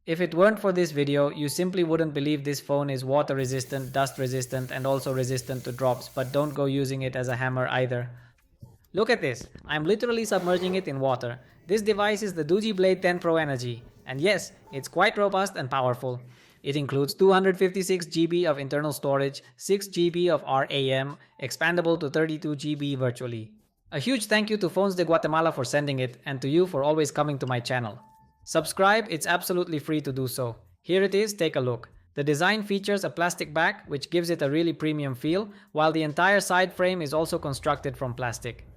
If it weren't for this video, you simply wouldn't believe this phone is water resistant, dust resistant, and also resistant to drops, but don't go using it as a hammer either. Look at this, I'm literally submerging it in water. This device is the Doogee Blade 10 Pro Energy, and yes, it's quite robust and powerful. It includes 256 GB of internal storage, 6 GB of RAM, expandable to 32 GB virtually. A huge thank you to Phones de Guatemala for sending it, and to you for always coming to my channel. Subscribe, it's absolutely free to do so. Here it is, take a look. The design features a plastic back, which gives it a really premium feel, while the entire side frame is also constructed from plastic.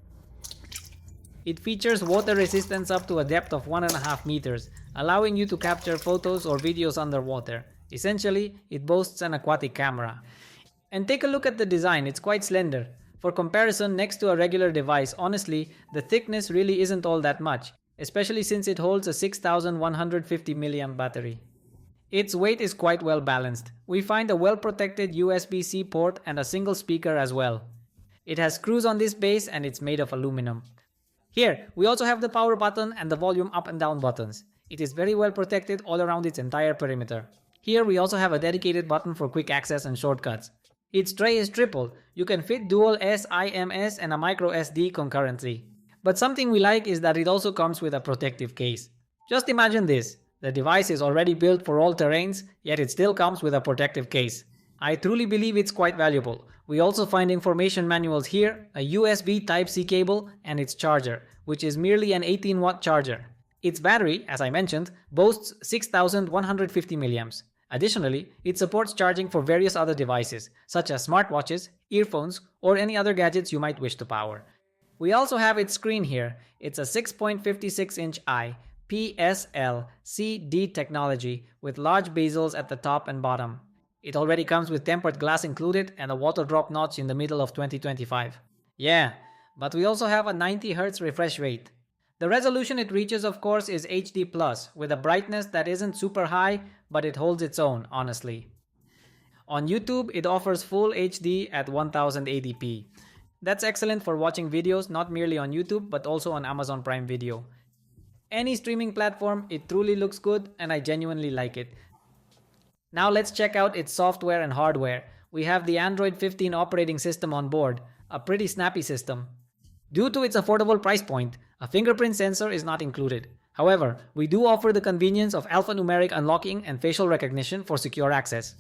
It features water resistance up to a depth of 1.5 meters, allowing you to capture photos or videos underwater. Essentially, it boasts an aquatic camera. And take a look at the design, it's quite slender. For comparison, next to a regular device, honestly, the thickness really isn't all that much, especially since it holds a 6150 mAh battery. Its weight is quite well balanced. We find a well-protected USB-C port and a single speaker as well. It has screws on this base and it's made of aluminum. Here, we also have the power button and the volume up and down buttons. It is very well protected all around its entire perimeter. Here we also have a dedicated button for quick access and shortcuts. Its tray is triple. You can fit dual SIMS and a micro SD concurrently. But something we like is that it also comes with a protective case. Just imagine this. The device is already built for all terrains, yet it still comes with a protective case. I truly believe it's quite valuable. We also find information manuals here, a USB Type-C cable, and its charger, which is merely an 18-watt charger. Its battery, as I mentioned, boasts 6150 mAh. Additionally, it supports charging for various other devices, such as smartwatches, earphones, or any other gadgets you might wish to power. We also have its screen here. It's a 6.56-inch IPS-LCD technology with large bezels at the top and bottom. It already comes with tempered glass included and a water drop notch in the middle of 2025. Yeah, but we also have a 90Hz refresh rate. The resolution it reaches, of course, is HD+, with a brightness that isn't super high, but it holds its own, honestly. On YouTube, it offers full HD at 1080p. That's excellent for watching videos not merely on YouTube, but also on Amazon Prime Video. Any streaming platform, it truly looks good and I genuinely like it. Now let's check out its software and hardware. We have the Android 15 operating system on board, a pretty snappy system. Due to its affordable price point, a fingerprint sensor is not included. However, we do offer the convenience of alphanumeric unlocking and facial recognition for secure access.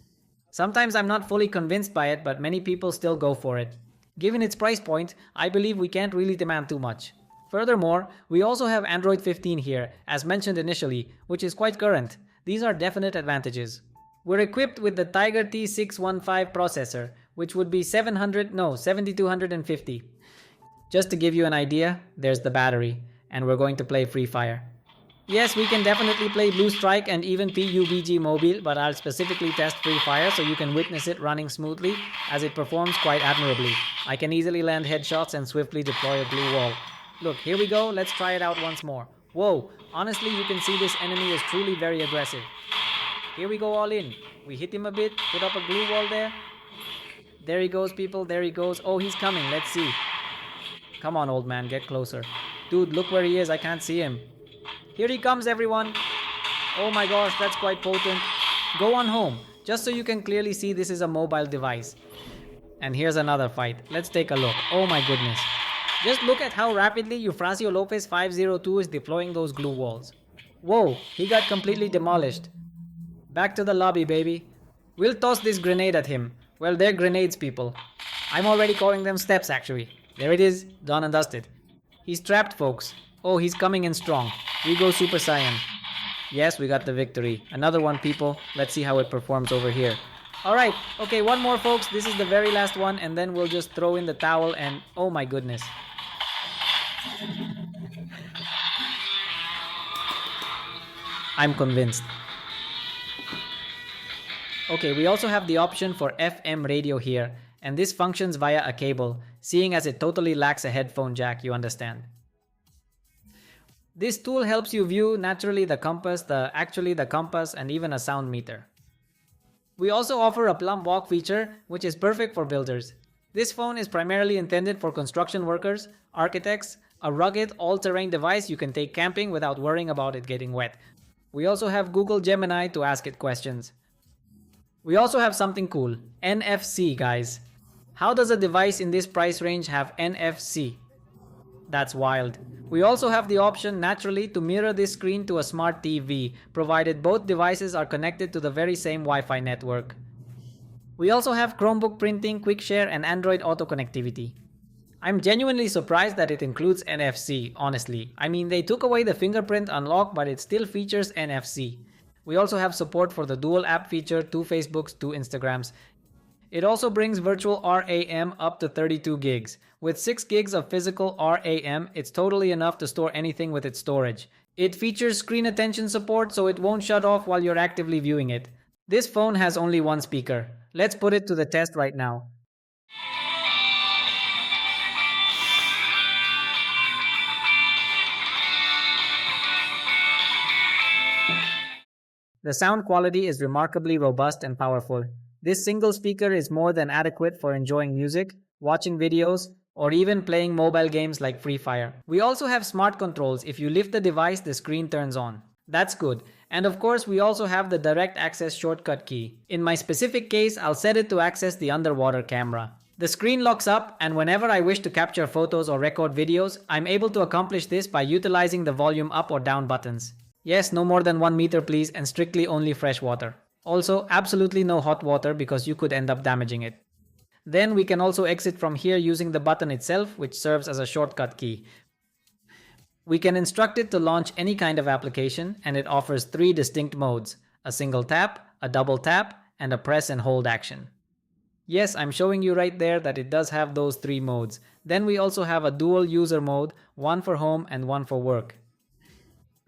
Sometimes I'm not fully convinced by it, but many people still go for it. Given its price point, I believe we can't really demand too much. Furthermore, we also have Android 15 here, as mentioned initially, which is quite current. These are definite advantages. We're equipped with the Tiger T615 processor, which would be 7250. Just to give you an idea, there's the battery, and we're going to play Free Fire. Yes, we can definitely play Blue Strike and even PUBG Mobile, but I'll specifically test Free Fire so you can witness it running smoothly, as it performs quite admirably. I can easily land headshots and swiftly deploy a blue wall. Look, here we go, let's try it out once more. Whoa, honestly you can see this enemy is truly very aggressive. Here we go all in. We hit him a bit, put up a blue wall there. There he goes, people, there he goes. Oh, he's coming, let's see. Come on, old man, get closer. Dude, look where he is, I can't see him. Here he comes, everyone. Oh my gosh, that's quite potent. Go on home, just so you can clearly see this is a mobile device. And here's another fight. Let's take a look. Oh my goodness. Just look at how rapidly Eufrasio Lopez 502 is deploying those glue walls. Whoa, he got completely demolished. Back to the lobby, baby. We'll toss this grenade at him. Well, they're grenades, people. I'm already calling them steps, actually. There it is, done and dusted. He's trapped, folks. Oh, he's coming in strong. We go Super Saiyan. Yes, we got the victory. Another one, people. Let's see how it performs over here. Alright, okay, one more, folks. This is the very last one, and then we'll just throw in the towel and... oh my goodness. I'm convinced. Okay, we also have the option for FM radio here, and this functions via a cable, seeing as it totally lacks a headphone jack, you understand. This tool helps you view naturally the compass, the compass, and even a sound meter. We also offer a plumb walk feature, which is perfect for builders. This phone is primarily intended for construction workers, architects, a rugged, all-terrain device you can take camping without worrying about it getting wet. We also have Google Gemini to ask it questions. We also have something cool, NFC guys. How does a device in this price range have NFC? That's wild. We also have the option naturally to mirror this screen to a smart TV, provided both devices are connected to the very same Wi-Fi network. We also have Chromebook printing, quick share, and Android Auto connectivity. I'm genuinely surprised that it includes NFC, honestly. I mean, they took away the fingerprint unlock, but it still features NFC. We also have support for the dual app feature, 2 Facebooks, 2 Instagrams. It also brings virtual RAM up to 32 gigs. With 6 gigs of physical RAM, it's totally enough to store anything with its storage. It features screen attention support, so it won't shut off while you're actively viewing it. This phone has only one speaker. Let's put it to the test right now. The sound quality is remarkably robust and powerful. This single speaker is more than adequate for enjoying music, watching videos, or even playing mobile games like Free Fire. We also have smart controls. If you lift the device, the screen turns on. That's good. And of course, we also have the direct access shortcut key. In my specific case, I'll set it to access the underwater camera. The screen locks up, and whenever I wish to capture photos or record videos, I'm able to accomplish this by utilizing the volume up or down buttons. Yes, no more than 1 meter please, and strictly only fresh water. Also, absolutely no hot water because you could end up damaging it. Then we can also exit from here using the button itself, which serves as a shortcut key. We can instruct it to launch any kind of application, and it offers 3 distinct modes: a single tap, a double tap, and a press and hold action. Yes, I'm showing you right there that it does have those 3 modes. Then we also have a dual user mode, one for home and one for work.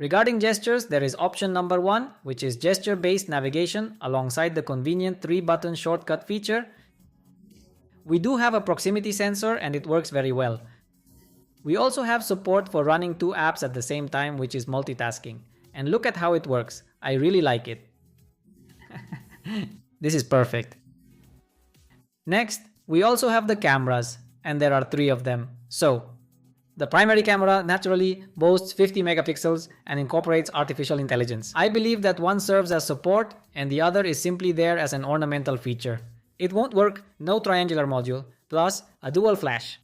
Regarding gestures, there is option number 1, which is gesture-based navigation alongside the convenient 3-button shortcut feature. We do have a proximity sensor and it works very well. We also have support for running 2 apps at the same time, which is multitasking. And look at how it works. I really like it. This is perfect. Next, we also have the cameras, and there are 3 of them. So, the primary camera naturally boasts 50 megapixels and incorporates artificial intelligence. I believe that one serves as support and the other is simply there as an ornamental feature. It won't work, no triangular module, plus a dual flash.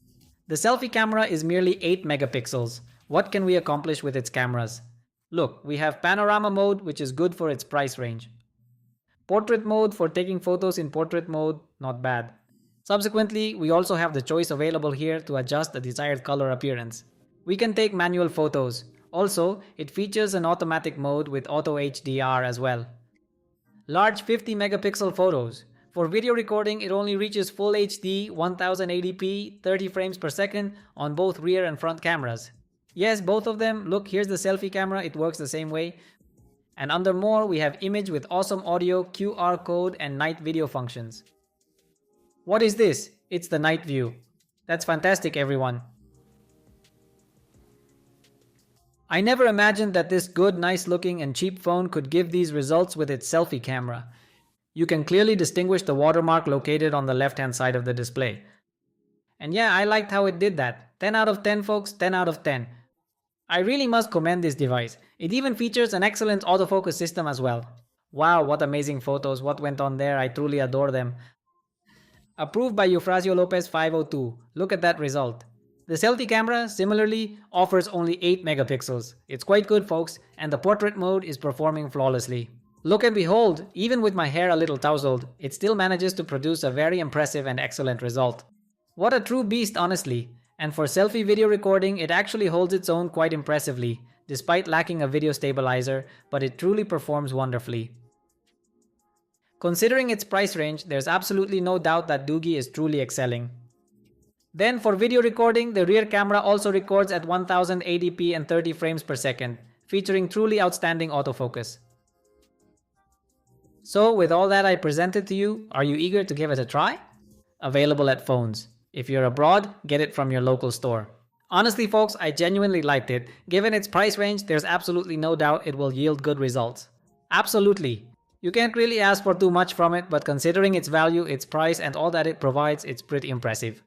The selfie camera is merely 8 megapixels. What can we accomplish with its cameras? Look, we have panorama mode, which is good for its price range. Portrait mode for taking photos in portrait mode, not bad. Subsequently, we also have the choice available here to adjust the desired color appearance. We can take manual photos. Also, it features an automatic mode with auto HDR as well. Large 50 megapixel photos. For video recording, it only reaches full HD 1080p 30 frames per second on both rear and front cameras. Yes, both of them. Look, here's the selfie camera, it works the same way. And under more, we have image with awesome audio, QR code, and night video functions. What is this? It's the night view. That's fantastic, everyone. I never imagined that this good, nice looking and cheap phone could give these results with its selfie camera. You can clearly distinguish the watermark located on the left hand side of the display. And yeah, I liked how it did that. 10 out of 10 folks, 10 out of 10. I really must commend this device. It even features an excellent autofocus system as well. Wow, what amazing photos, what went on there, I truly adore them. Approved by Eufrasio Lopez 502. Look at that result. The selfie camera, similarly, offers only 8 megapixels. It's quite good, folks, and the portrait mode is performing flawlessly. Look and behold, even with my hair a little tousled, it still manages to produce a very impressive and excellent result. What a true beast, honestly. And for selfie video recording, it actually holds its own quite impressively, despite lacking a video stabilizer, but it truly performs wonderfully. Considering its price range, there's absolutely no doubt that Doogee is truly excelling. Then for video recording, the rear camera also records at 1080p and 30 frames per second, featuring truly outstanding autofocus. So with all that I presented to you, are you eager to give it a try? Available at Phones. If you're abroad, get it from your local store. Honestly folks, I genuinely liked it. Given its price range, there's absolutely no doubt it will yield good results. Absolutely. You can't really ask for too much from it, but considering its value, its price, and all that it provides, it's pretty impressive.